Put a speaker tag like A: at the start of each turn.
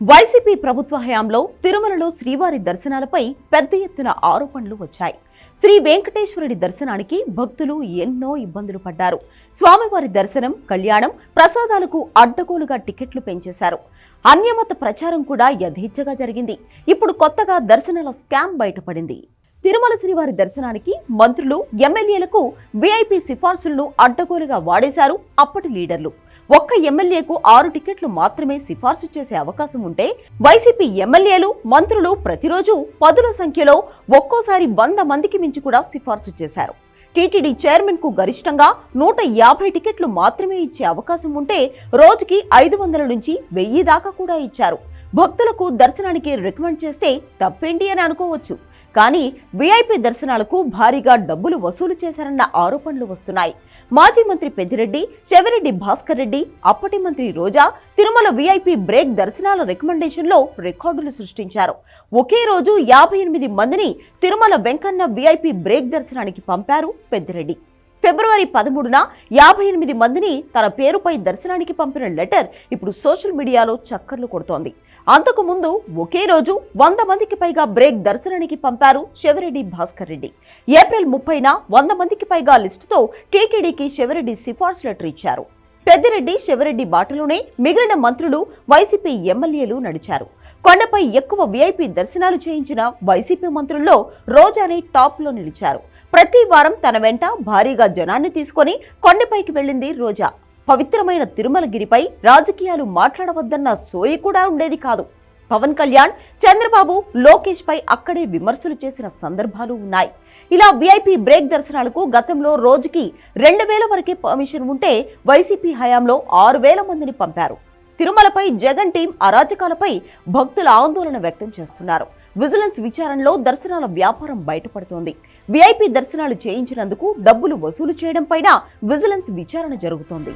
A: YCP ప్రభుత్వ హయాంలో తిరుమలలో శ్రీవారి దర్శనాలపై పెద్ద ఎత్తున ఆరోపణలు వచ్చాయి. శ్రీ వెంకటేశ్వరుడి దర్శనానికి భక్తులు ఎన్నో ఇబ్బందులు పడ్డారు. స్వామివారి దర్శనం, కళ్యాణం, ప్రసాదాలకు అడ్డగోలుగా టికెట్లు పెంచేశారు. అన్యమత ప్రచారం కూడా యథేచ్ఛగా జరిగింది. ఇప్పుడు కొత్తగా దర్శనాల స్కామ్ బయటపడింది. తిరుమల శ్రీవారి దర్శనానికి మంత్రులు, ఎమ్మెల్యేలకు వీఐపీ సిఫార్సులను అడ్డగోలుగా వాడేశారు అప్పటి లీడర్లు. ఒక్క ఎమ్మెల్యేకు 6 టికెట్లు మాత్రమే సిఫార్సు చేసే అవకాశం ఉంటే వైసీపీ ఎమ్మెల్యేలు, మంత్రులు ప్రతిరోజు పదుల సంఖ్యలో, ఒక్కోసారి 100 మందికి మించి కూడా సిఫార్సు చేశారు. టీటీడీ చైర్మన్ కు గరిష్టంగా 150 టికెట్లు మాత్రమే ఇచ్చే అవకాశం ఉంటే రోజుకి 500 నుంచి 1000 దాకా కూడా ఇచ్చారు. భక్తులకు దర్శనానికి రికమెండ్ చేస్తే తప్పేంటి అని అనుకోవచ్చు. కానీ వీఐపీ దర్శనాలకు భారీగా డబ్బులు వసూలు చేశారన్న ఆరోపణలు వస్తున్నాయి. మాజీ మంత్రి పెద్దిరెడ్డి, చెవిరెడ్డి భాస్కర్ రెడ్డి, అప్పటి మంత్రి రోజా తిరుమల వీఐపీ బ్రేక్ దర్శనాల రికమెండేషన్లో రికార్డులు సృష్టించారు. ఒకే రోజు 58 మందిని తిరుమల వెంకన్న వీఐపీ బ్రేక్ దర్శనానికి పంపారు పెద్దిరెడ్డి. ఫిబ్రవరి 13న 58 మందిని తన పేరుపై దర్శనానికి పంపిన లెటర్ ఇప్పుడు సోషల్ మీడియాలో చక్కర్లు కొడుతోంది. అంతకు ముందు ఒకే రోజు 100 మందికి పైగా బ్రేక్ దర్శనానికి పంపారు చెవిరెడ్డి భాస్కర్ రెడ్డి. ఏప్రిల్ 30న 100 మందికి పైగా లిస్టుతో టీటీడీకి చెవిరెడ్డి సిఫార్సు లెటర్ ఇచ్చారు. పెద్దిరెడ్డి, చెవిరెడ్డి బాటలోనే మిగిలిన మంత్రులు, వైసీపీ ఎమ్మెల్యేలు నడిచారు. కొండపై ఎక్కువ వీఐపీ దర్శనాలు చేయించిన వైసీపీ మంత్రుల్లో రోజానే టాప్లో నిలిచారు. ప్రతి వారం తన వెంట భారీగా జనాన్ని తీసుకొని కొండపైకి వెళ్ళింది రోజా. పవిత్రమైన తిరుమలగిరిపై రాజకీయాలు మాట్లాడవద్దన్న సోయి కూడా ఉండేది కాదు. పవన్ కళ్యాణ్, చంద్రబాబు, లోకేష్ పై అక్కడే విమర్శలు చేసిన సందర్భాలు ఉన్నాయి. ఇలా వీఐపీ బ్రేక్ దర్శనాలకు గతంలో రోజుకి 2000 వరకే పర్మిషన్ ఉంటే వైసీపీ హయాంలో 6000 మందిని పంపారు. తిరుమలపై జగన్ టీం అరాచకాలపై భక్తుల ఆందోళన వ్యక్తం చేస్తున్నారు. విజిలెన్స్ విచారణలో దర్శనాల వ్యాపారం బయటపడుతోంది. వీఐపీ దర్శనాలు చేయించినందుకు డబ్బులు వసూలు చేయడం పైన విజిలెన్స్ విచారణ జరుగుతోంది.